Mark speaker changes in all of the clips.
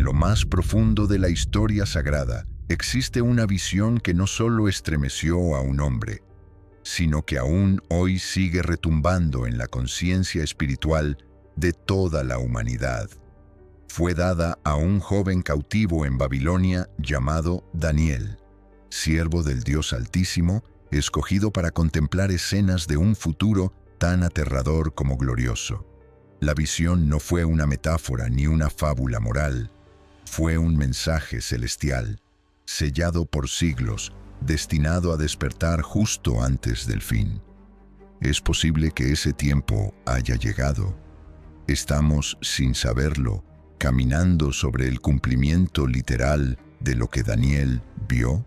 Speaker 1: lo más profundo de la historia sagrada, existe una visión que no solo estremeció a un hombre, sino que aún hoy sigue retumbando en la conciencia espiritual de toda la humanidad. Fue dada a un joven cautivo en Babilonia llamado Daniel, siervo del Dios Altísimo, escogido para contemplar escenas de un futuro tan aterrador como glorioso. La visión no fue una metáfora ni una fábula moral, fue un mensaje celestial, sellado por siglos, destinado a despertar justo antes del fin. Es posible que ese tiempo haya llegado. Estamos, sin saberlo, caminando sobre el cumplimiento literal de lo que Daniel vio.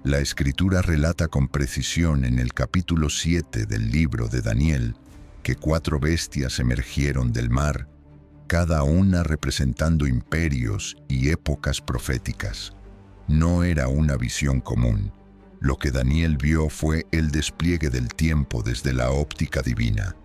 Speaker 1: La Escritura relata con precisión en el capítulo 7 del libro de Daniel que 4 bestias emergieron del mar, cada una representando imperios y épocas proféticas. No era una visión común. Lo que Daniel vio fue el despliegue del tiempo desde la óptica divina.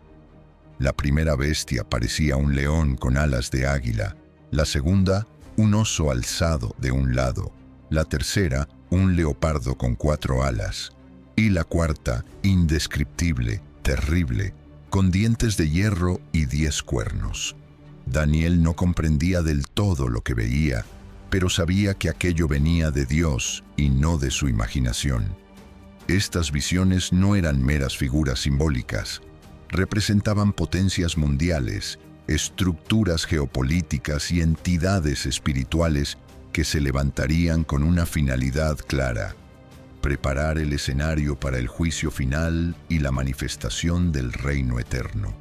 Speaker 1: La primera bestia parecía un león con alas de águila, la segunda, un oso alzado de un lado, la tercera, un leopardo con 4 alas, y la cuarta, indescriptible, terrible, con dientes de hierro y 10 cuernos. Daniel no comprendía del todo lo que veía, pero sabía que aquello venía de Dios y no de su imaginación. Estas visiones no eran meras figuras simbólicas, representaban potencias mundiales, estructuras geopolíticas y entidades espirituales que se levantarían con una finalidad clara: preparar el escenario para el juicio final y la manifestación del reino eterno.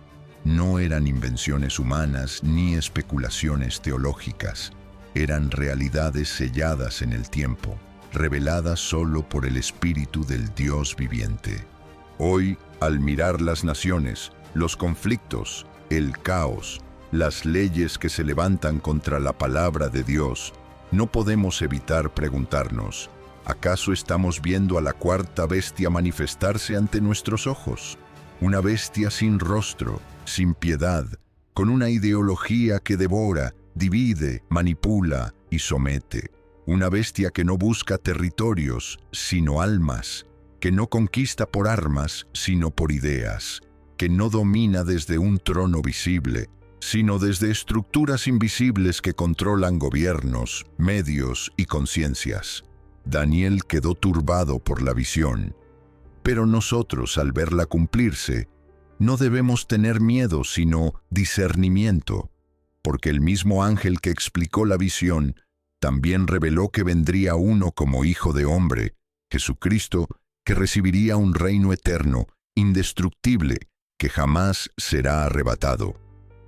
Speaker 1: No eran invenciones humanas ni especulaciones teológicas, eran realidades selladas en el tiempo, reveladas solo por el Espíritu del Dios viviente. Hoy, al mirar las naciones, los conflictos, el caos, las leyes que se levantan contra la palabra de Dios, no podemos evitar preguntarnos: ¿acaso estamos viendo a la cuarta bestia manifestarse ante nuestros ojos? Una bestia sin rostro, sin piedad, con una ideología que devora, divide, manipula y somete. Una bestia que no busca territorios, sino almas, que no conquista por armas, sino por ideas, que no domina desde un trono visible, sino desde estructuras invisibles que controlan gobiernos, medios y conciencias. Daniel quedó turbado por la visión, pero nosotros, al verla cumplirse, no debemos tener miedo, sino discernimiento, porque el mismo ángel que explicó la visión también reveló que vendría uno como Hijo de Hombre, Jesucristo, que recibiría un reino eterno, indestructible, que jamás será arrebatado.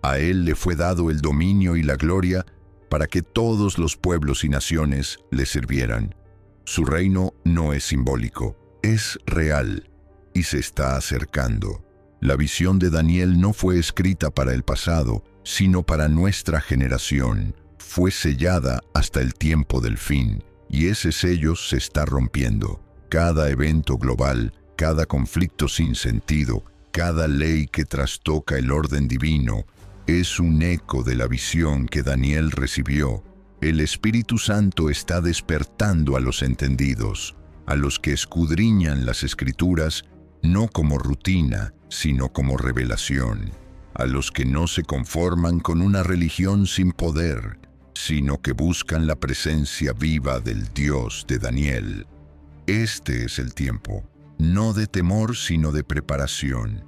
Speaker 1: A él le fue dado el dominio y la gloria para que todos los pueblos y naciones le sirvieran. Su reino no es simbólico, es real y se está acercando. La visión de Daniel no fue escrita para el pasado, sino para nuestra generación. Fue sellada hasta el tiempo del fin, y ese sello se está rompiendo. Cada evento global, cada conflicto sin sentido, cada ley que trastoca el orden divino, es un eco de la visión que Daniel recibió. El Espíritu Santo está despertando a los entendidos, a los que escudriñan las Escrituras, no como rutina, sino como revelación, a los que no se conforman con una religión sin poder, sino que buscan la presencia viva del Dios de Daniel. Este es el tiempo, no de temor, sino de preparación,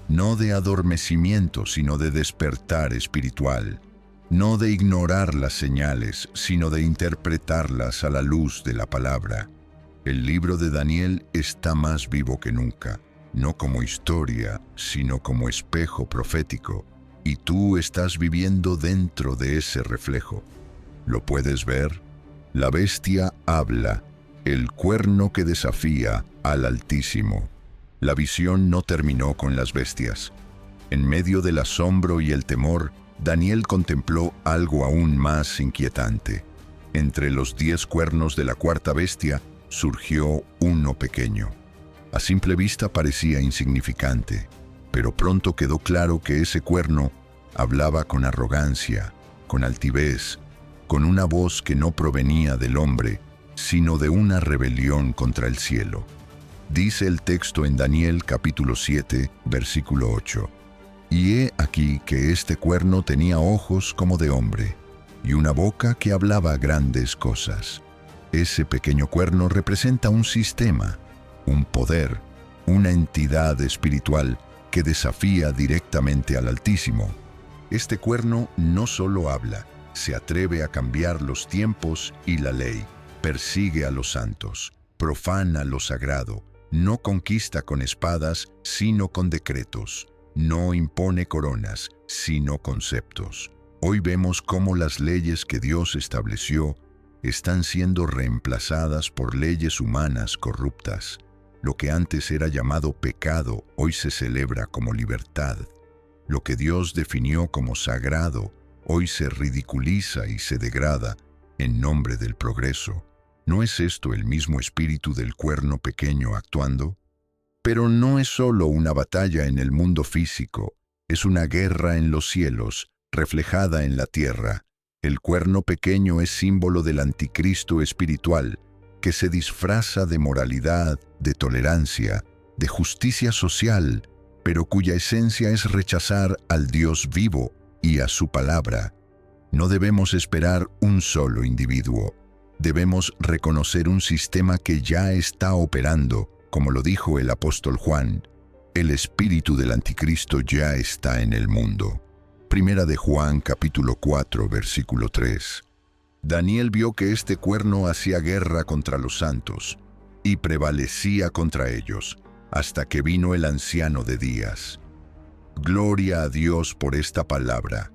Speaker 1: no de adormecimiento, sino de despertar espiritual, no de ignorar las señales, sino de interpretarlas a la luz de la palabra. El libro de Daniel está más vivo que nunca, no como historia, sino como espejo profético, y tú estás viviendo dentro de ese reflejo. ¿Lo puedes ver? La bestia habla, el cuerno que desafía al Altísimo. La visión no terminó con las bestias. En medio del asombro y el temor, Daniel contempló algo aún más inquietante. Entre los 10 cuernos de la cuarta bestia surgió uno pequeño. A simple vista parecía insignificante, pero pronto quedó claro que ese cuerno hablaba con arrogancia, con altivez, con una voz que no provenía del hombre, sino de una rebelión contra el cielo. Dice el texto en Daniel capítulo 7, versículo 8. Y he aquí que este cuerno tenía ojos como de hombre, y una boca que hablaba grandes cosas. Ese pequeño cuerno representa un sistema, un poder, una entidad espiritual que desafía directamente al Altísimo. Este cuerno no solo habla, se atreve a cambiar los tiempos y la ley, persigue a los santos, profana lo sagrado, no conquista con espadas, sino con decretos, no impone coronas, sino conceptos. Hoy vemos cómo las leyes que Dios estableció están siendo reemplazadas por leyes humanas corruptas. Lo que antes era llamado pecado, hoy se celebra como libertad. Lo que Dios definió como sagrado, hoy se ridiculiza y se degrada en nombre del progreso. ¿No es esto el mismo espíritu del cuerno pequeño actuando? Pero no es solo una batalla en el mundo físico, es una guerra en los cielos, reflejada en la tierra. El cuerno pequeño es símbolo del anticristo espiritual, que se disfraza de moralidad, de tolerancia, de justicia social, pero cuya esencia es rechazar al Dios vivo y a su palabra. No debemos esperar un solo individuo. Debemos reconocer un sistema que ya está operando, como lo dijo el apóstol Juan. El espíritu del anticristo ya está en el mundo. Primera de Juan capítulo 4, versículo 3. Daniel vio que este cuerno hacía guerra contra los santos y prevalecía contra ellos, hasta que vino el anciano de días. Gloria a Dios por esta palabra.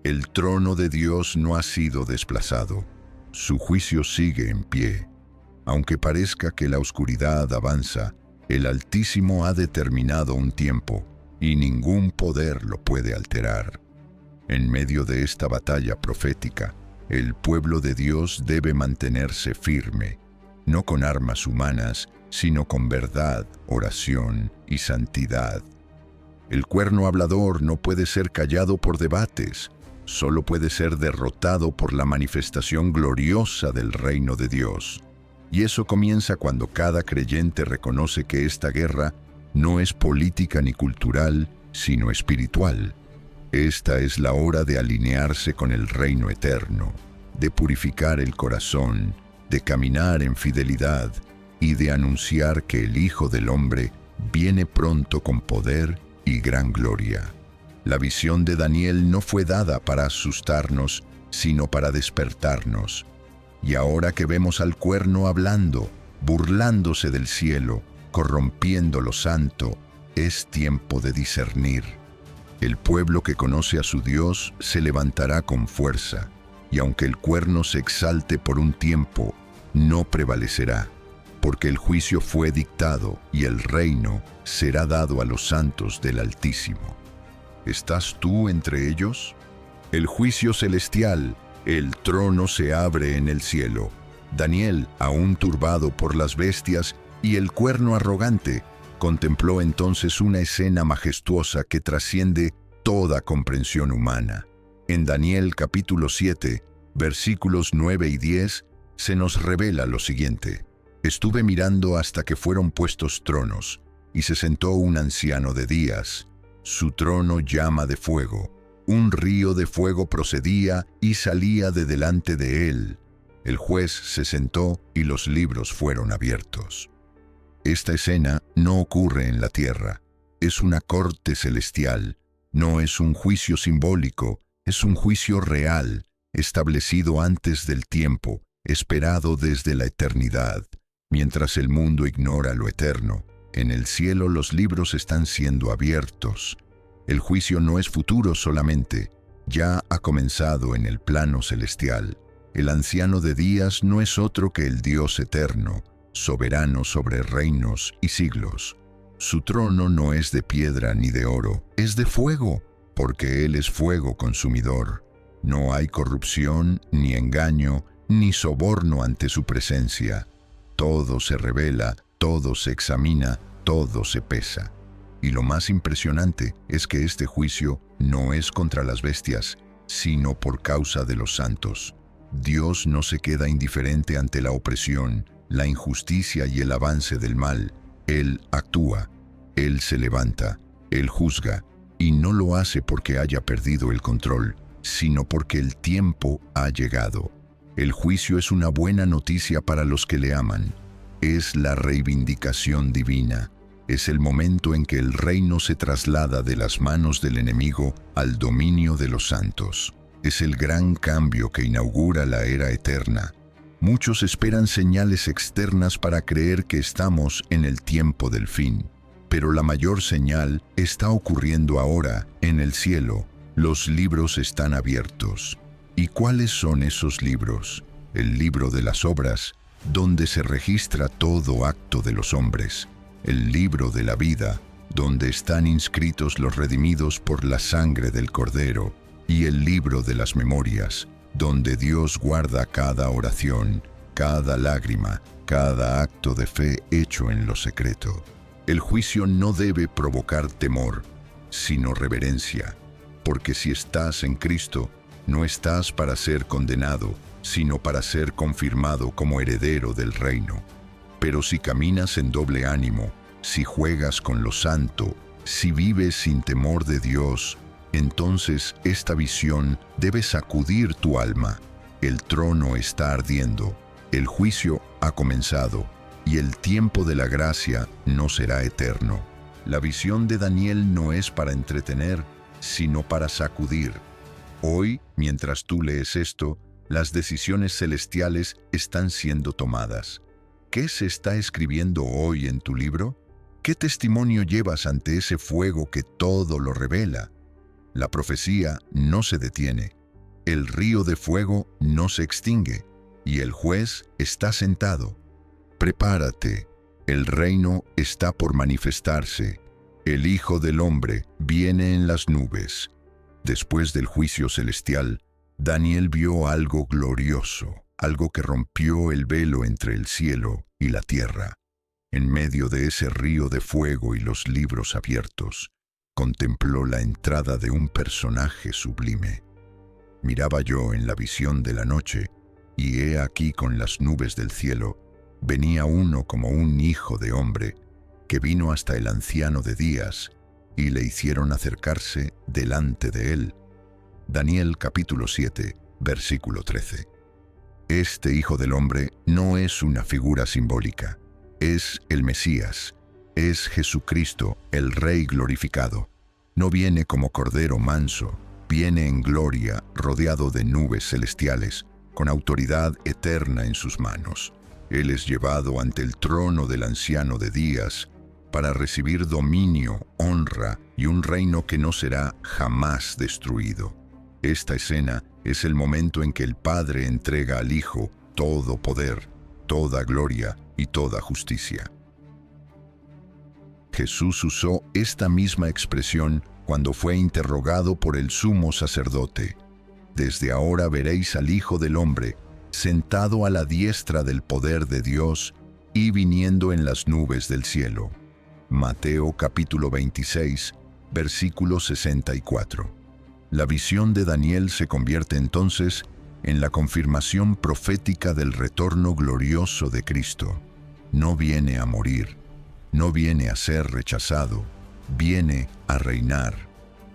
Speaker 1: El trono de Dios no ha sido desplazado. Su juicio sigue en pie. Aunque parezca que la oscuridad avanza, el Altísimo ha determinado un tiempo, y ningún poder lo puede alterar. En medio de esta batalla profética, el pueblo de Dios debe mantenerse firme, no con armas humanas, sino con verdad, oración y santidad. El cuerno hablador no puede ser callado por debates, solo puede ser derrotado por la manifestación gloriosa del reino de Dios. Y eso comienza cuando cada creyente reconoce que esta guerra no es política ni cultural, sino espiritual. Esta es la hora de alinearse con el reino eterno, de purificar el corazón, de caminar en fidelidad y de anunciar que el Hijo del Hombre viene pronto con poder y gran gloria. La visión de Daniel no fue dada para asustarnos, sino para despertarnos. Y ahora que vemos al cuerno hablando, burlándose del cielo, corrompiendo lo santo, es tiempo de discernir. El pueblo que conoce a su Dios se levantará con fuerza, y aunque el cuerno se exalte por un tiempo, no prevalecerá, porque el juicio fue dictado y el reino será dado a los santos del Altísimo. ¿Estás tú entre ellos? El juicio celestial, el trono se abre en el cielo. Daniel, aún turbado por las bestias y el cuerno arrogante, contempló entonces una escena majestuosa que trasciende toda comprensión humana. En Daniel capítulo 7, versículos 9 y 10, se nos revela lo siguiente. Estuve mirando hasta que fueron puestos tronos, y se sentó un anciano de días. Su trono llama de fuego. Un río de fuego procedía y salía de delante de él. El juez se sentó y los libros fueron abiertos. Esta escena no ocurre en la tierra. Es una corte celestial. No es un juicio simbólico, es un juicio real, establecido antes del tiempo, esperado desde la eternidad. Mientras el mundo ignora lo eterno, en el cielo los libros están siendo abiertos. El juicio no es futuro solamente, ya ha comenzado en el plano celestial. El anciano de días no es otro que el Dios eterno, soberano sobre reinos y siglos. Su trono no es de piedra ni de oro, es de fuego, porque Él es fuego consumidor. No hay corrupción, ni engaño, ni soborno ante su presencia. Todo se revela, todo se examina, todo se pesa. Y lo más impresionante es que este juicio no es contra las bestias, sino por causa de los santos. Dios no se queda indiferente ante la opresión, la injusticia y el avance del mal. Él actúa, Él se levanta, Él juzga, y no lo hace porque haya perdido el control, sino porque el tiempo ha llegado. El juicio es una buena noticia para los que le aman. Es la reivindicación divina. Es el momento en que el reino se traslada de las manos del enemigo al dominio de los santos. Es el gran cambio que inaugura la era eterna. Muchos esperan señales externas para creer que estamos en el tiempo del fin. Pero la mayor señal está ocurriendo ahora, en el cielo. Los libros están abiertos. ¿Y cuáles son esos libros? El libro de las obras, donde se registra todo acto de los hombres. El libro de la vida, donde están inscritos los redimidos por la sangre del Cordero. Y el libro de las memorias, donde Dios guarda cada oración, cada lágrima, cada acto de fe hecho en lo secreto. El juicio no debe provocar temor, sino reverencia, porque si estás en Cristo, no estás para ser condenado, sino para ser confirmado como heredero del reino. Pero si caminas en doble ánimo, si juegas con lo santo, si vives sin temor de Dios, entonces esta visión debe sacudir tu alma. El trono está ardiendo, el juicio ha comenzado, y el tiempo de la gracia no será eterno. La visión de Daniel no es para entretener, sino para sacudir. Hoy, mientras tú lees esto, las decisiones celestiales están siendo tomadas. ¿Qué se está escribiendo hoy en tu libro? ¿Qué testimonio llevas ante ese fuego que todo lo revela? La profecía no se detiene, el río de fuego no se extingue, y el juez está sentado. Prepárate, el reino está por manifestarse, el Hijo del Hombre viene en las nubes. Después del juicio celestial, Daniel vio algo glorioso, algo que rompió el velo entre el cielo y la tierra. En medio de ese río de fuego y los libros abiertos, contempló la entrada de un personaje sublime. Miraba yo en la visión de la noche, y he aquí con las nubes del cielo, venía uno como un hijo de hombre, que vino hasta el anciano de días, y le hicieron acercarse delante de él. Daniel capítulo 7, versículo 13. Este Hijo del Hombre no es una figura simbólica, es el Mesías, es Jesucristo, el Rey glorificado. No viene como cordero manso, viene en gloria, rodeado de nubes celestiales, con autoridad eterna en sus manos. Él es llevado ante el trono del anciano de días para recibir dominio, honra y un reino que no será jamás destruido. Esta escena es el momento en que el Padre entrega al Hijo todo poder, toda gloria y toda justicia. Jesús usó esta misma expresión cuando fue interrogado por el sumo sacerdote. Desde ahora veréis al Hijo del Hombre sentado a la diestra del poder de Dios y viniendo en las nubes del cielo. Mateo capítulo 26, versículo 64. La visión de Daniel se convierte entonces en la confirmación profética del retorno glorioso de Cristo. No viene a morir, no viene a ser rechazado, viene a reinar.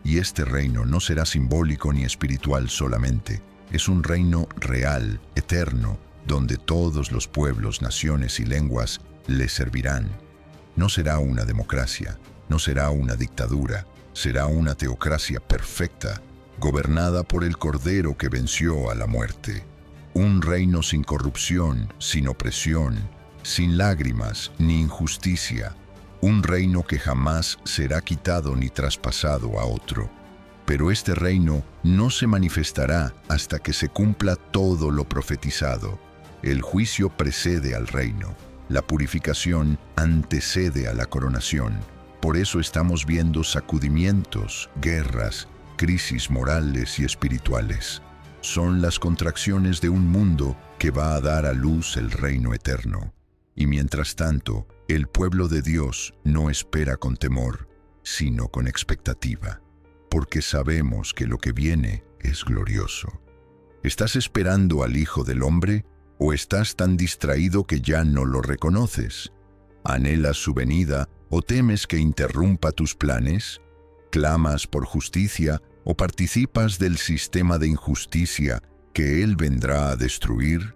Speaker 1: Y este reino no será simbólico ni espiritual solamente, es un reino real, eterno, donde todos los pueblos, naciones y lenguas le servirán. No será una democracia, no será una dictadura, será una teocracia perfecta, gobernada por el Cordero que venció a la muerte. Un reino sin corrupción, sin opresión, sin lágrimas ni injusticia. Un reino que jamás será quitado ni traspasado a otro. Pero este reino no se manifestará hasta que se cumpla todo lo profetizado. El juicio precede al reino. La purificación antecede a la coronación. Por eso estamos viendo sacudimientos, guerras, crisis morales y espirituales. Son las contracciones de un mundo que va a dar a luz el reino eterno. Y mientras tanto, el pueblo de Dios no espera con temor, sino con expectativa, porque sabemos que lo que viene es glorioso. ¿Estás esperando al Hijo del Hombre o estás tan distraído que ya no lo reconoces? ¿Anhelas su venida o temes que interrumpa tus planes? ¿Clamas por justicia o participas del sistema de injusticia que Él vendrá a destruir?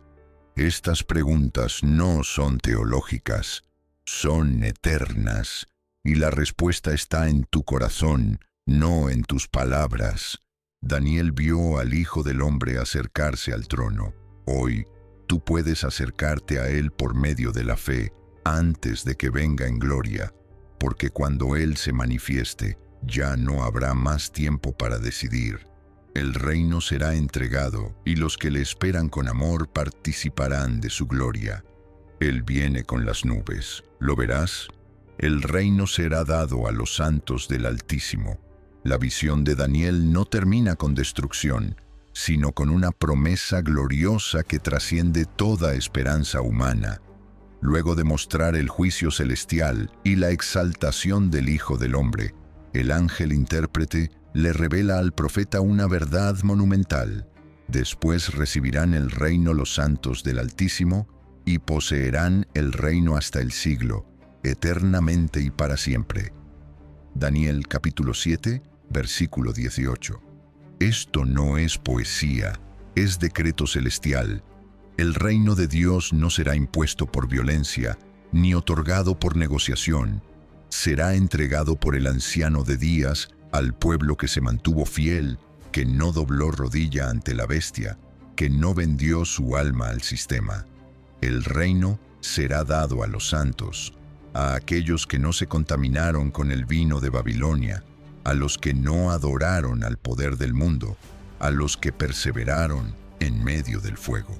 Speaker 1: Estas preguntas no son teológicas, son eternas, y la respuesta está en tu corazón, no en tus palabras. Daniel vio al Hijo del Hombre acercarse al trono. Hoy, tú puedes acercarte a Él por medio de la fe, antes de que venga en gloria, porque cuando Él se manifieste, ya no habrá más tiempo para decidir. El reino será entregado, y los que le esperan con amor participarán de su gloria. Él viene con las nubes. ¿Lo verás? El reino será dado a los santos del Altísimo. La visión de Daniel no termina con destrucción, sino con una promesa gloriosa que trasciende toda esperanza humana. Luego de mostrar el juicio celestial y la exaltación del Hijo del Hombre, el ángel intérprete le revela al profeta una verdad monumental. Después recibirán el reino los santos del Altísimo y poseerán el reino hasta el siglo, eternamente y para siempre. Daniel capítulo 7, versículo 18. Esto no es poesía, es decreto celestial. El reino de Dios no será impuesto por violencia, ni otorgado por negociación. Será entregado por el anciano de días al pueblo que se mantuvo fiel, que no dobló rodilla ante la bestia, que no vendió su alma al sistema. El reino será dado a los santos, a aquellos que no se contaminaron con el vino de Babilonia, a los que no adoraron al poder del mundo, a los que perseveraron en medio del fuego.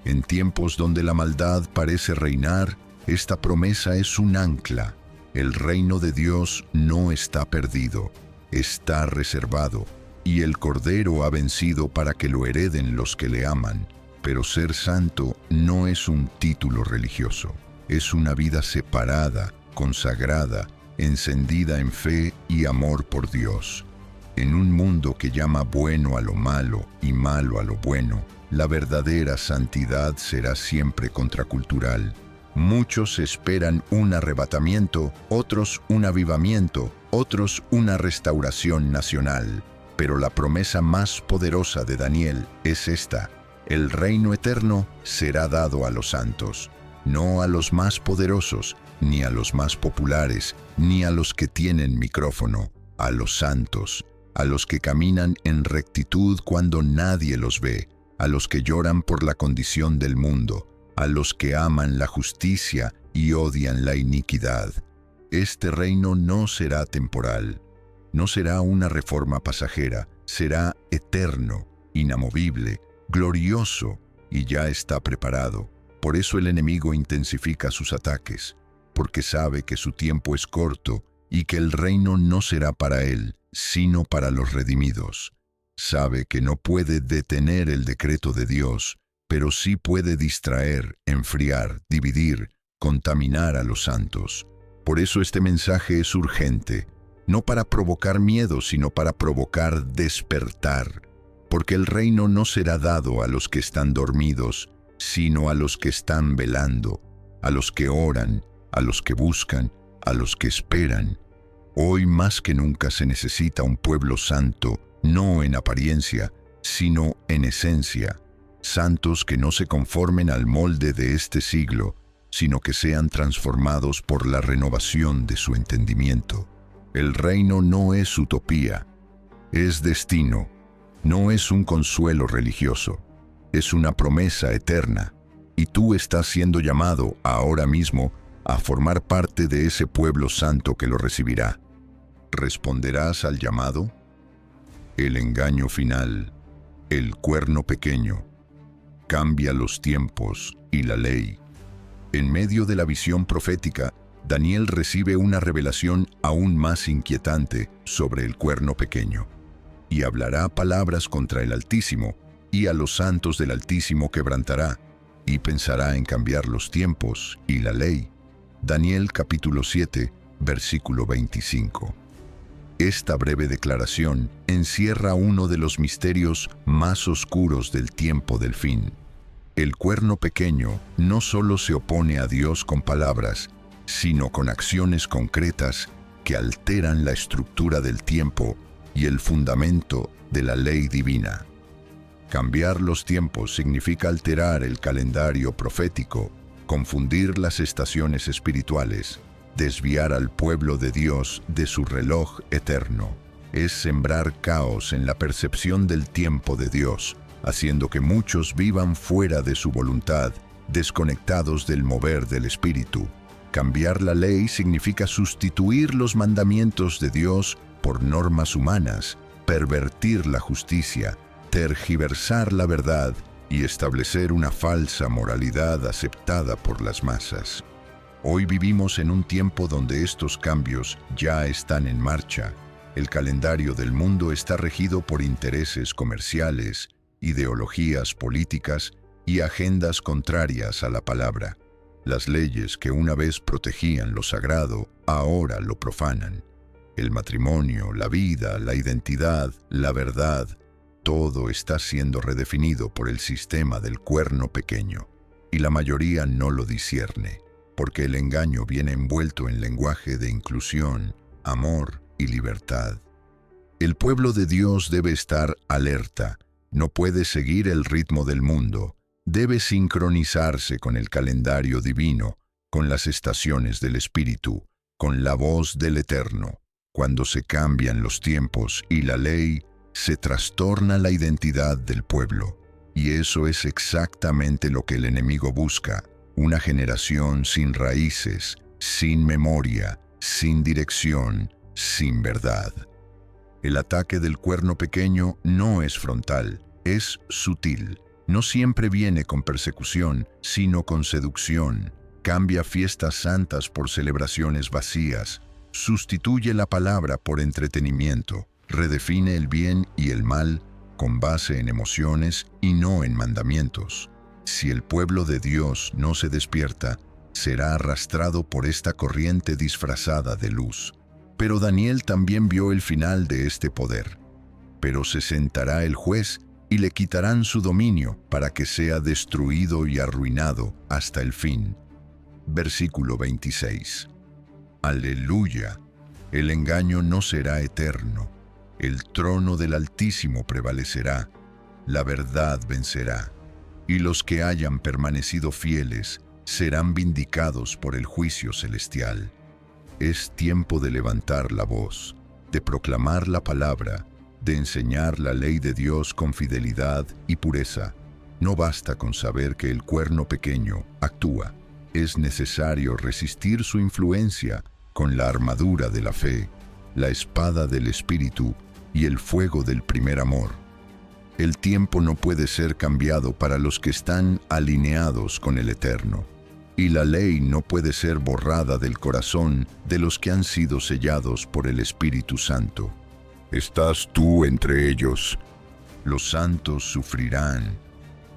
Speaker 1: En tiempos donde la maldad parece reinar, esta promesa es un ancla. El reino de Dios no está perdido, está reservado, y el Cordero ha vencido para que lo hereden los que le aman. Pero ser santo no es un título religioso, es una vida separada, consagrada, encendida en fe y amor por Dios. En un mundo que llama bueno a lo malo y malo a lo bueno, la verdadera santidad será siempre contracultural. Muchos esperan un arrebatamiento, otros un avivamiento, otros una restauración nacional. Pero la promesa más poderosa de Daniel es esta: el reino eterno será dado a los santos, no a los más poderosos, ni a los más populares, ni a los que tienen micrófono, a los santos, a los que caminan en rectitud cuando nadie los ve, a los que lloran por la condición del mundo, a los que aman la justicia y odian la iniquidad. Este reino no será temporal, no será una reforma pasajera, será eterno, inamovible, glorioso, y ya está preparado. Por eso el enemigo intensifica sus ataques, porque sabe que su tiempo es corto y que el reino no será para él, sino para los redimidos. Sabe que no puede detener el decreto de Dios, pero sí puede distraer, enfriar, dividir, contaminar a los santos. Por eso este mensaje es urgente, no para provocar miedo, sino para provocar despertar, porque el reino no será dado a los que están dormidos, sino a los que están velando, a los que oran, a los que buscan, a los que esperan. Hoy más que nunca se necesita un pueblo santo, no en apariencia, sino en esencia. Santos que no se conformen al molde de este siglo, sino que sean transformados por la renovación de su entendimiento. El reino no es utopía, es destino, no es un consuelo religioso, es una promesa eterna, y tú estás siendo llamado ahora mismo a formar parte de ese pueblo santo que lo recibirá. ¿Responderás al llamado? El engaño final, el cuerno pequeño, cambia los tiempos y la ley. En medio de la visión profética, Daniel recibe una revelación aún más inquietante sobre el cuerno pequeño, y hablará palabras contra el Altísimo, y a los santos del Altísimo quebrantará, y pensará en cambiar los tiempos y la ley. Daniel capítulo 7, versículo 25. Esta breve declaración encierra uno de los misterios más oscuros del tiempo del fin. El cuerno pequeño no solo se opone a Dios con palabras, sino con acciones concretas que alteran la estructura del tiempo y el fundamento de la ley divina. Cambiar los tiempos significa alterar el calendario profético, confundir las estaciones espirituales, desviar al pueblo de Dios de su reloj eterno. Es sembrar caos en la percepción del tiempo de Dios, haciendo que muchos vivan fuera de su voluntad, desconectados del mover del Espíritu. Cambiar la ley significa sustituir los mandamientos de Dios por normas humanas, pervertir la justicia, tergiversar la verdad y establecer una falsa moralidad aceptada por las masas. Hoy vivimos en un tiempo donde estos cambios ya están en marcha. El calendario del mundo está regido por intereses comerciales, ideologías políticas y agendas contrarias a la palabra. Las leyes que una vez protegían lo sagrado, ahora lo profanan. El matrimonio, la vida, la identidad, la verdad, todo está siendo redefinido por el sistema del cuerno pequeño. Y la mayoría no lo discierne, porque el engaño viene envuelto en lenguaje de inclusión, amor y libertad. El pueblo de Dios debe estar alerta, no puede seguir el ritmo del mundo, debe sincronizarse con el calendario divino, con las estaciones del Espíritu, con la voz del Eterno. Cuando se cambian los tiempos y la ley, se trastorna la identidad del pueblo. Y eso es exactamente lo que el enemigo busca, una generación sin raíces, sin memoria, sin dirección, sin verdad. El ataque del cuerno pequeño no es frontal, es sutil. No siempre viene con persecución, sino con seducción. Cambia fiestas santas por celebraciones vacías. Sustituye la palabra por entretenimiento. Redefine el bien y el mal con base en emociones y no en mandamientos. Si el pueblo de Dios no se despierta, será arrastrado por esta corriente disfrazada de luz. Pero Daniel también vio el final de este poder. Pero se sentará el juez y le quitarán su dominio para que sea destruido y arruinado hasta el fin. Versículo 26. Aleluya. El engaño no será eterno. El trono del Altísimo prevalecerá. La verdad vencerá. Y los que hayan permanecido fieles serán vindicados por el juicio celestial. Es tiempo de levantar la voz, de proclamar la palabra, de enseñar la ley de Dios con fidelidad y pureza. No basta con saber que el cuerno pequeño actúa. Es necesario resistir su influencia con la armadura de la fe, la espada del Espíritu y el fuego del primer amor. El tiempo no puede ser cambiado para los que están alineados con el Eterno, y la ley no puede ser borrada del corazón de los que han sido sellados por el Espíritu Santo. Estás tú entre ellos. Los santos sufrirán,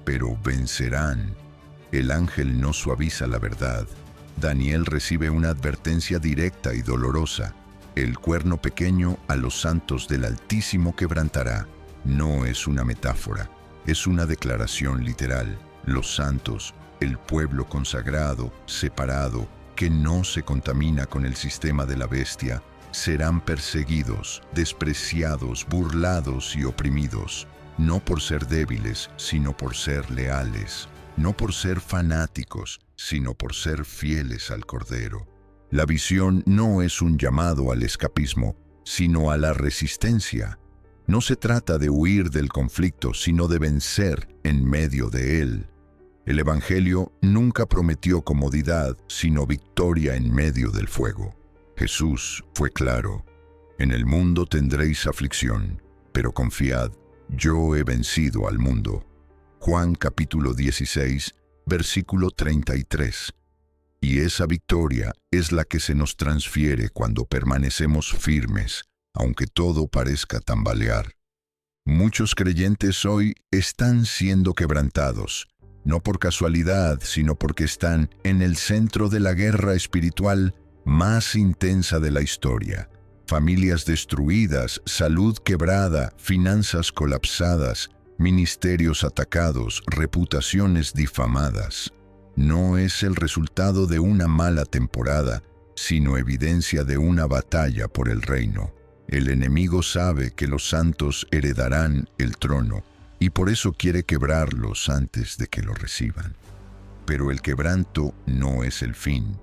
Speaker 1: pero vencerán. El ángel no suaviza la verdad. Daniel recibe una advertencia directa y dolorosa. El cuerno pequeño a los santos del Altísimo quebrantará. No es una metáfora, es una declaración literal. Los santos, el pueblo consagrado, separado, que no se contamina con el sistema de la bestia, serán perseguidos, despreciados, burlados y oprimidos, no por ser débiles, sino por ser leales, no por ser fanáticos, sino por ser fieles al Cordero. La visión no es un llamado al escapismo, sino a la resistencia. No se trata de huir del conflicto, sino de vencer en medio de él. El Evangelio nunca prometió comodidad, sino victoria en medio del fuego. Jesús fue claro: en el mundo tendréis aflicción, pero confiad, yo he vencido al mundo. Juan capítulo 16, versículo 33. Y esa victoria es la que se nos transfiere cuando permanecemos firmes, aunque todo parezca tambalear. Muchos creyentes hoy están siendo quebrantados, no por casualidad, sino porque están en el centro de la guerra espiritual más intensa de la historia, familias destruidas, salud quebrada, finanzas colapsadas, ministerios atacados, reputaciones difamadas. No es el resultado de una mala temporada, sino evidencia de una batalla por el reino. El enemigo sabe que los santos heredarán el trono, y por eso quiere quebrarlos antes de que lo reciban. Pero el quebranto no es el fin,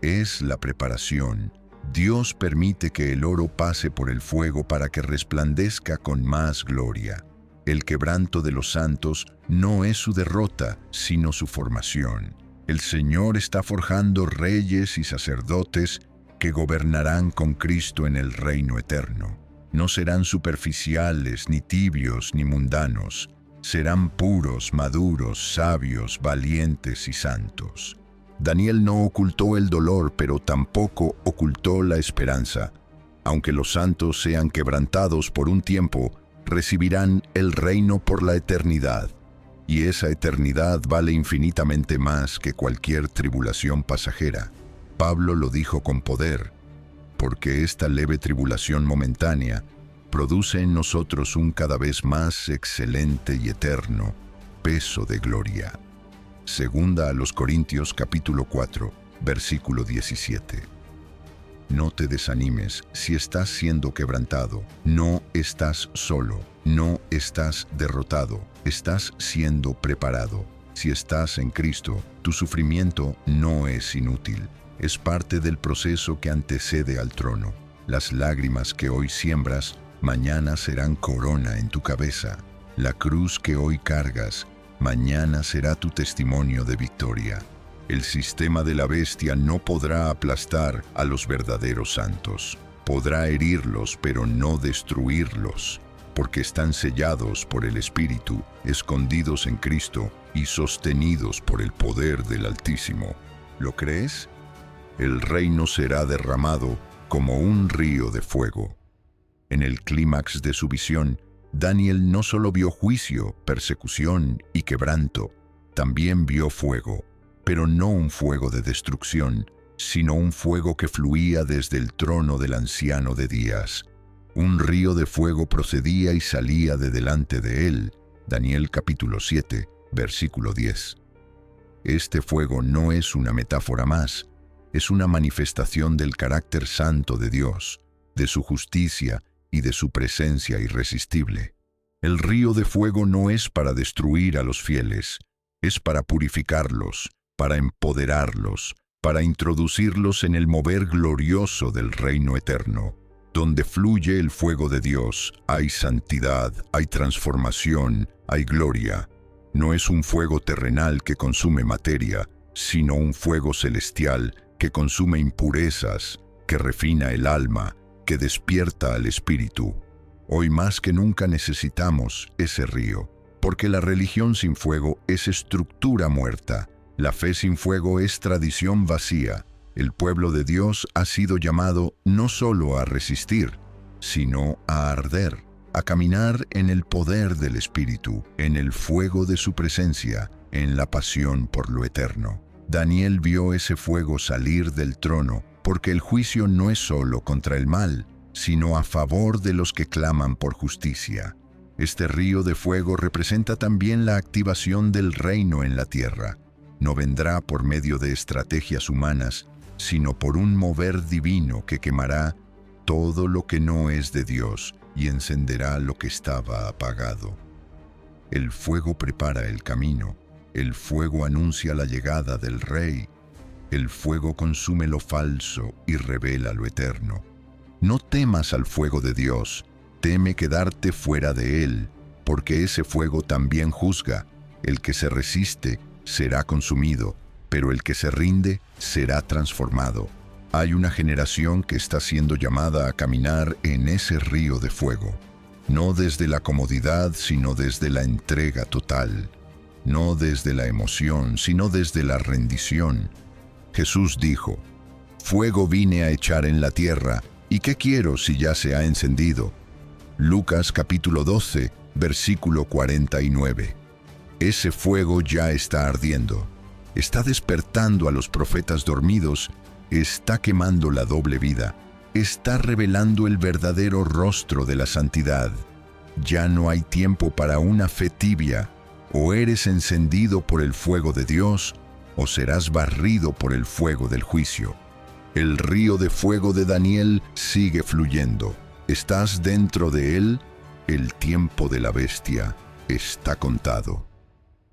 Speaker 1: es la preparación. Dios permite que el oro pase por el fuego para que resplandezca con más gloria. El quebranto de los santos no es su derrota, sino su formación. El Señor está forjando reyes y sacerdotes que gobernarán con Cristo en el reino eterno. No serán superficiales, ni tibios, ni mundanos. Serán puros, maduros, sabios, valientes y santos. Daniel no ocultó el dolor, pero tampoco ocultó la esperanza. Aunque los santos sean quebrantados por un tiempo, recibirán el reino por la eternidad. Y esa eternidad vale infinitamente más que cualquier tribulación pasajera. Pablo lo dijo con poder, porque esta leve tribulación momentánea produce en nosotros un cada vez más excelente y eterno peso de gloria. Segunda a los Corintios capítulo 4, versículo 17. No te desanimes si estás siendo quebrantado. No estás solo, no estás derrotado, estás siendo preparado. Si estás en Cristo, tu sufrimiento no es inútil. Es parte del proceso que antecede al trono. Las lágrimas que hoy siembras, mañana serán corona en tu cabeza. La cruz que hoy cargas, mañana será tu testimonio de victoria. El sistema de la bestia no podrá aplastar a los verdaderos santos. Podrá herirlos, pero no destruirlos, porque están sellados por el Espíritu, escondidos en Cristo y sostenidos por el poder del Altísimo. ¿Lo crees? El reino será derramado como un río de fuego. En el clímax de su visión, Daniel no solo vio juicio, persecución y quebranto, también vio fuego, pero no un fuego de destrucción, sino un fuego que fluía desde el trono del anciano de días. Un río de fuego procedía y salía de delante de él. Daniel capítulo 7, versículo 10. Este fuego no es una metáfora más, es una manifestación del carácter santo de Dios, de su justicia y de su presencia irresistible. El río de fuego no es para destruir a los fieles, es para purificarlos, para empoderarlos, para introducirlos en el mover glorioso del reino eterno. Donde fluye el fuego de Dios, hay santidad, hay transformación, hay gloria. No es un fuego terrenal que consume materia, sino un fuego celestial que consume impurezas, que refina el alma, que despierta al espíritu. Hoy más que nunca necesitamos ese río, porque la religión sin fuego es estructura muerta, la fe sin fuego es tradición vacía. El pueblo de Dios ha sido llamado no solo a resistir, sino a arder, a caminar en el poder del Espíritu, en el fuego de su presencia, en la pasión por lo eterno. Daniel vio ese fuego salir del trono, porque el juicio no es solo contra el mal, sino a favor de los que claman por justicia. Este río de fuego representa también la activación del reino en la tierra. No vendrá por medio de estrategias humanas, sino por un mover divino que quemará todo lo que no es de Dios y encenderá lo que estaba apagado. El fuego prepara el camino, el fuego anuncia la llegada del Rey, el fuego consume lo falso y revela lo eterno. No temas al fuego de Dios, teme quedarte fuera de él, porque ese fuego también juzga. El que se resiste será consumido, pero el que se rinde será transformado. Hay una generación que está siendo llamada a caminar en ese río de fuego, no desde la comodidad, sino desde la entrega total, no desde la emoción, sino desde la rendición. Jesús dijo: «Fuego vine a echar en la tierra, ¿y qué quiero si ya se ha encendido?». Lucas capítulo 12, versículo 49. Ese fuego ya está ardiendo. Está despertando a los profetas dormidos, está quemando la doble vida, está revelando el verdadero rostro de la santidad. Ya no hay tiempo para una fe tibia. O eres encendido por el fuego de Dios, o serás barrido por el fuego del juicio. El río de fuego de Daniel sigue fluyendo. ¿Estás dentro de él? El tiempo de la bestia está contado.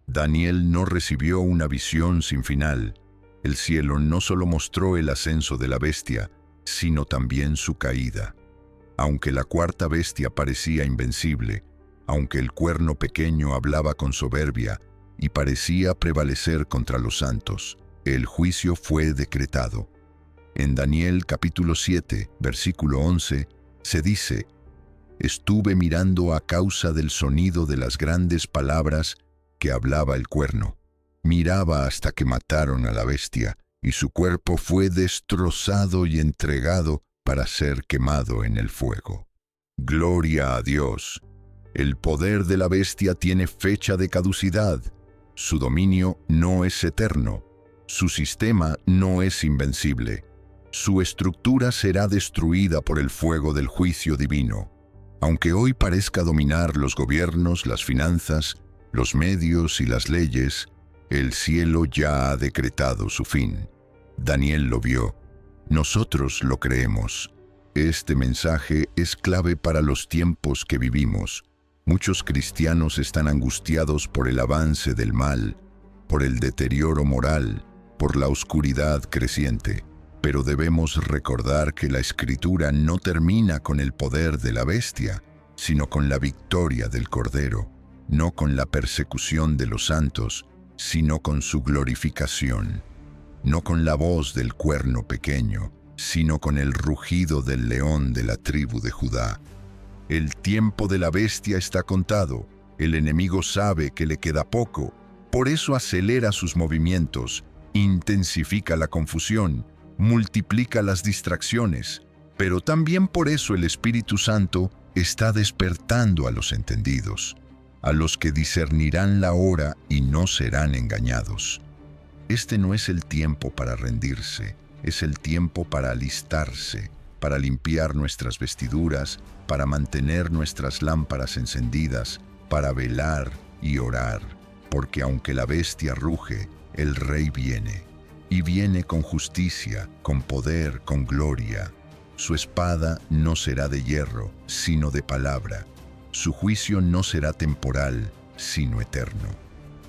Speaker 1: Daniel no recibió una visión sin final. El cielo no solo mostró el ascenso de la bestia, sino también su caída. Aunque la cuarta bestia parecía invencible, aunque el cuerno pequeño hablaba con soberbia y parecía prevalecer contra los santos, el juicio fue decretado. En Daniel capítulo 7, versículo 11, se dice: «Estuve mirando a causa del sonido de las grandes palabras que hablaba el cuerno. Miraba hasta que mataron a la bestia, y su cuerpo fue destrozado y entregado para ser quemado en el fuego». Gloria a Dios. El poder de la bestia tiene fecha de caducidad. Su dominio no es eterno. Su sistema no es invencible. Su estructura será destruida por el fuego del juicio divino. Aunque hoy parezca dominar los gobiernos, las finanzas, los medios y las leyes, el cielo ya ha decretado su fin. Daniel lo vio. Nosotros lo creemos. Este mensaje es clave para los tiempos que vivimos. Muchos cristianos están angustiados por el avance del mal, por el deterioro moral, por la oscuridad creciente. Pero debemos recordar que la Escritura no termina con el poder de la bestia, sino con la victoria del Cordero, no con la persecución de los santos, sino con su glorificación, no con la voz del cuerno pequeño, sino con el rugido del león de la tribu de Judá. El tiempo de la bestia está contado. El enemigo sabe que le queda poco, por eso acelera sus movimientos, intensifica la confusión, multiplica las distracciones, pero también por eso el Espíritu Santo está despertando a los entendidos, a los que discernirán la hora y no serán engañados. Este no es el tiempo para rendirse, es el tiempo para alistarse, para limpiar nuestras vestiduras, para mantener nuestras lámparas encendidas, para velar y orar, porque aunque la bestia ruge, el Rey viene. Y viene con justicia, con poder, con gloria. Su espada no será de hierro, sino de palabra. Su juicio no será temporal, sino eterno.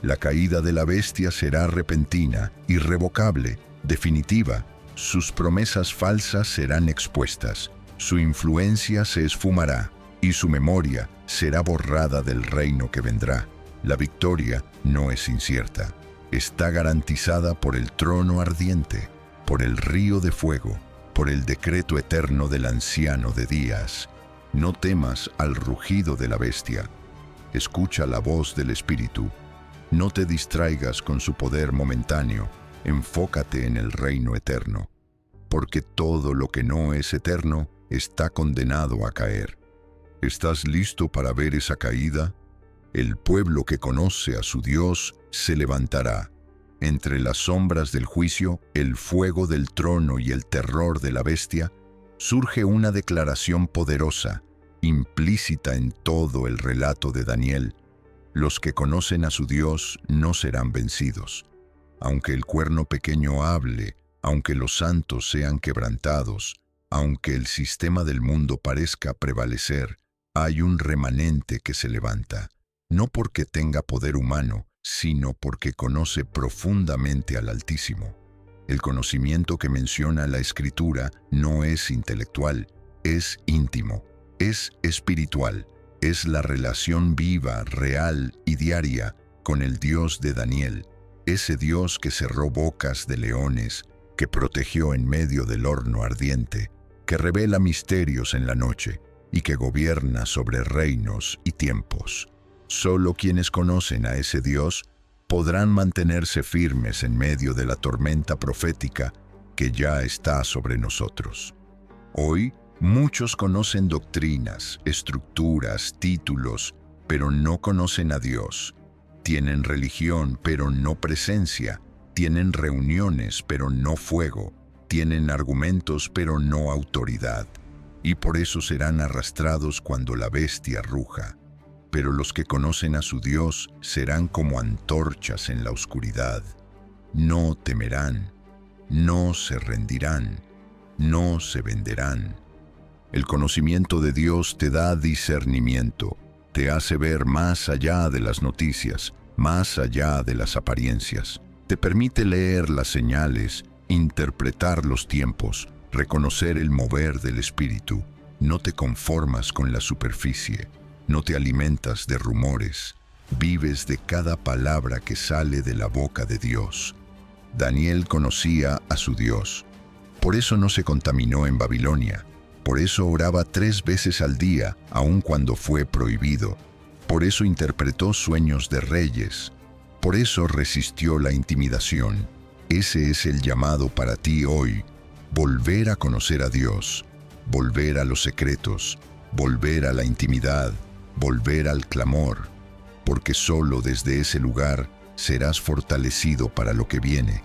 Speaker 1: La caída de la bestia será repentina, irrevocable, definitiva. Sus promesas falsas serán expuestas. Su influencia se esfumará, y su memoria será borrada del reino que vendrá. La victoria no es incierta. Está garantizada por el trono ardiente, por el río de fuego, por el decreto eterno del anciano de días. No temas al rugido de la bestia. Escucha la voz del Espíritu. No te distraigas con su poder momentáneo. Enfócate en el reino eterno. Porque todo lo que no es eterno está condenado a caer. ¿Estás listo para ver esa caída? El pueblo que conoce a su Dios se levantará. Entre las sombras del juicio, el fuego del trono y el terror de la bestia, surge una declaración poderosa, implícita en todo el relato de Daniel. Los que conocen a su Dios no serán vencidos. Aunque el cuerno pequeño hable, aunque los santos sean quebrantados, aunque el sistema del mundo parezca prevalecer, hay un remanente que se levanta. No porque tenga poder humano, sino porque conoce profundamente al Altísimo. El conocimiento que menciona la Escritura no es intelectual, es íntimo, es espiritual, es la relación viva, real y diaria con el Dios de Daniel, ese Dios que cerró bocas de leones, que protegió en medio del horno ardiente, que revela misterios en la noche y que gobierna sobre reinos y tiempos. Solo quienes conocen a ese Dios podrán mantenerse firmes en medio de la tormenta profética que ya está sobre nosotros. Hoy, muchos conocen doctrinas, estructuras, títulos, pero no conocen a Dios. Tienen religión, pero no presencia. Tienen reuniones, pero no fuego. Tienen argumentos pero no autoridad, y por eso serán arrastrados cuando la bestia ruja. Pero los que conocen a su Dios serán como antorchas en la oscuridad. No temerán, no se rendirán, no se venderán. El conocimiento de Dios te da discernimiento, te hace ver más allá de las noticias, más allá de las apariencias. Te permite leer las señales, interpretar los tiempos, reconocer el mover del espíritu. No te conformas con la superficie, no te alimentas de rumores, vives de cada palabra que sale de la boca de Dios. Daniel conocía a su Dios. Por eso no se contaminó en Babilonia. Por eso oraba 3 veces al día, aun cuando fue prohibido. Por eso interpretó sueños de reyes. Por eso resistió la intimidación. Ese es el llamado para ti hoy. Volver a conocer a Dios. Volver a los secretos. Volver a la intimidad. Volver al clamor. Porque solo desde ese lugar serás fortalecido para lo que viene.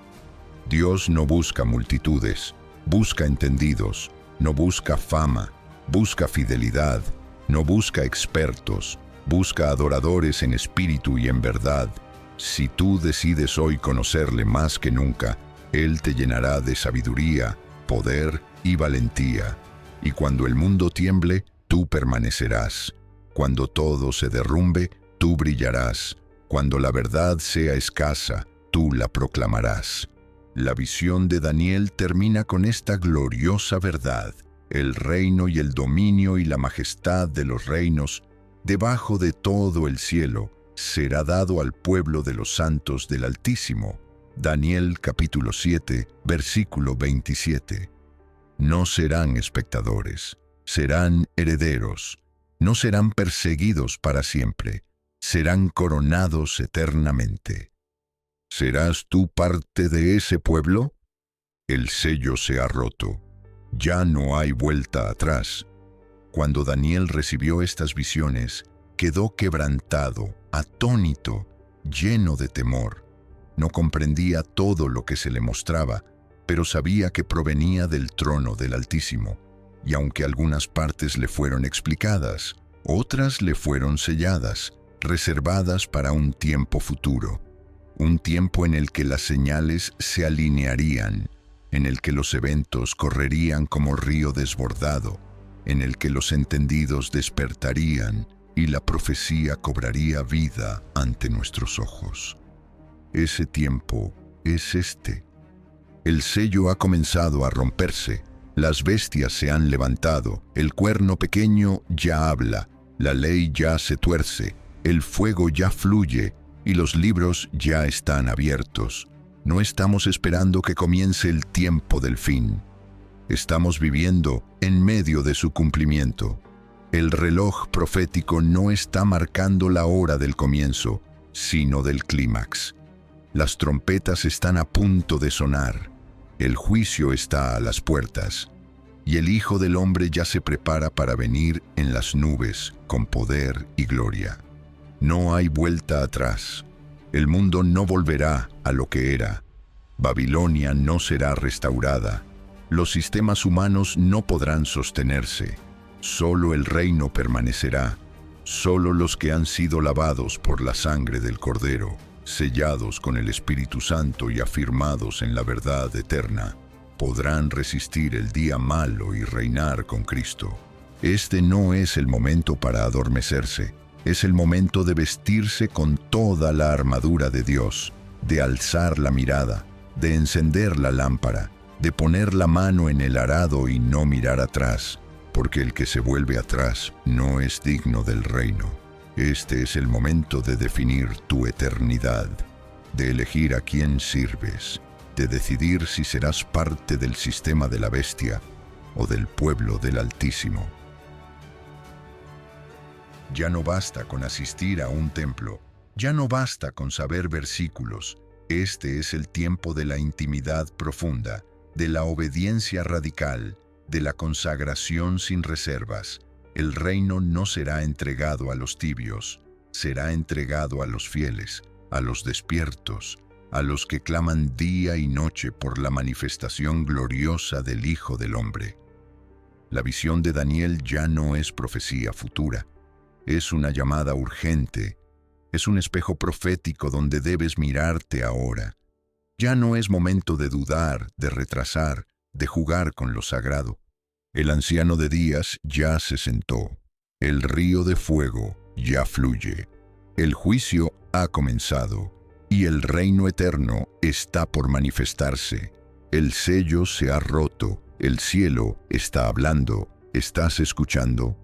Speaker 1: Dios no busca multitudes, busca entendidos. No busca fama, busca fidelidad, no busca expertos, busca adoradores en espíritu y en verdad. Si tú decides hoy conocerle más que nunca, Él te llenará de sabiduría, poder y valentía. Y cuando el mundo tiemble, tú permanecerás. Cuando todo se derrumbe, tú brillarás. Cuando la verdad sea escasa, tú la proclamarás. La visión de Daniel termina con esta gloriosa verdad. El reino y el dominio y la majestad de los reinos, debajo de todo el cielo, será dado al pueblo de los santos del Altísimo. Daniel capítulo 7, versículo 27. No serán espectadores, serán herederos. No serán perseguidos para siempre, serán coronados eternamente. ¿Serás tú parte de ese pueblo? El sello se ha roto. Ya no hay vuelta atrás. Cuando Daniel recibió estas visiones, quedó quebrantado, atónito, lleno de temor. No comprendía todo lo que se le mostraba, pero sabía que provenía del trono del Altísimo. Y aunque algunas partes le fueron explicadas, otras le fueron selladas, reservadas para un tiempo futuro. Un tiempo en el que las señales se alinearían, en el que los eventos correrían como río desbordado, en el que los entendidos despertarían y la profecía cobraría vida ante nuestros ojos. Ese tiempo es este. El sello ha comenzado a romperse, las bestias se han levantado, el cuerno pequeño ya habla, la ley ya se tuerce, el fuego ya fluye, y los libros ya están abiertos. No estamos esperando que comience el tiempo del fin. Estamos viviendo en medio de su cumplimiento. El reloj profético no está marcando la hora del comienzo, sino del clímax. Las trompetas están a punto de sonar. El juicio está a las puertas. Y el Hijo del Hombre ya se prepara para venir en las nubes con poder y gloria. No hay vuelta atrás. El mundo no volverá a lo que era. Babilonia no será restaurada. Los sistemas humanos no podrán sostenerse. Solo el reino permanecerá. Solo los que han sido lavados por la sangre del Cordero, sellados con el Espíritu Santo y afirmados en la verdad eterna, podrán resistir el día malo y reinar con Cristo. Este no es el momento para adormecerse. Es el momento de vestirse con toda la armadura de Dios, de alzar la mirada, de encender la lámpara, de poner la mano en el arado y no mirar atrás, porque el que se vuelve atrás no es digno del reino. Este es el momento de definir tu eternidad, de elegir a quién sirves, de decidir si serás parte del sistema de la bestia o del pueblo del Altísimo. Ya no basta con asistir a un templo, ya no basta con saber versículos. Este es el tiempo de la intimidad profunda, de la obediencia radical, de la consagración sin reservas. El reino no será entregado a los tibios, será entregado a los fieles, a los despiertos, a los que claman día y noche por la manifestación gloriosa del Hijo del Hombre. La visión de Daniel ya no es profecía futura, es una llamada urgente, es un espejo profético donde debes mirarte ahora. Ya no es momento de dudar, de retrasar, de jugar con lo sagrado. El anciano de días ya se sentó. El río de fuego ya fluye. El juicio ha comenzado y el reino eterno está por manifestarse. El sello se ha roto, el cielo está hablando. ¿Estás escuchando?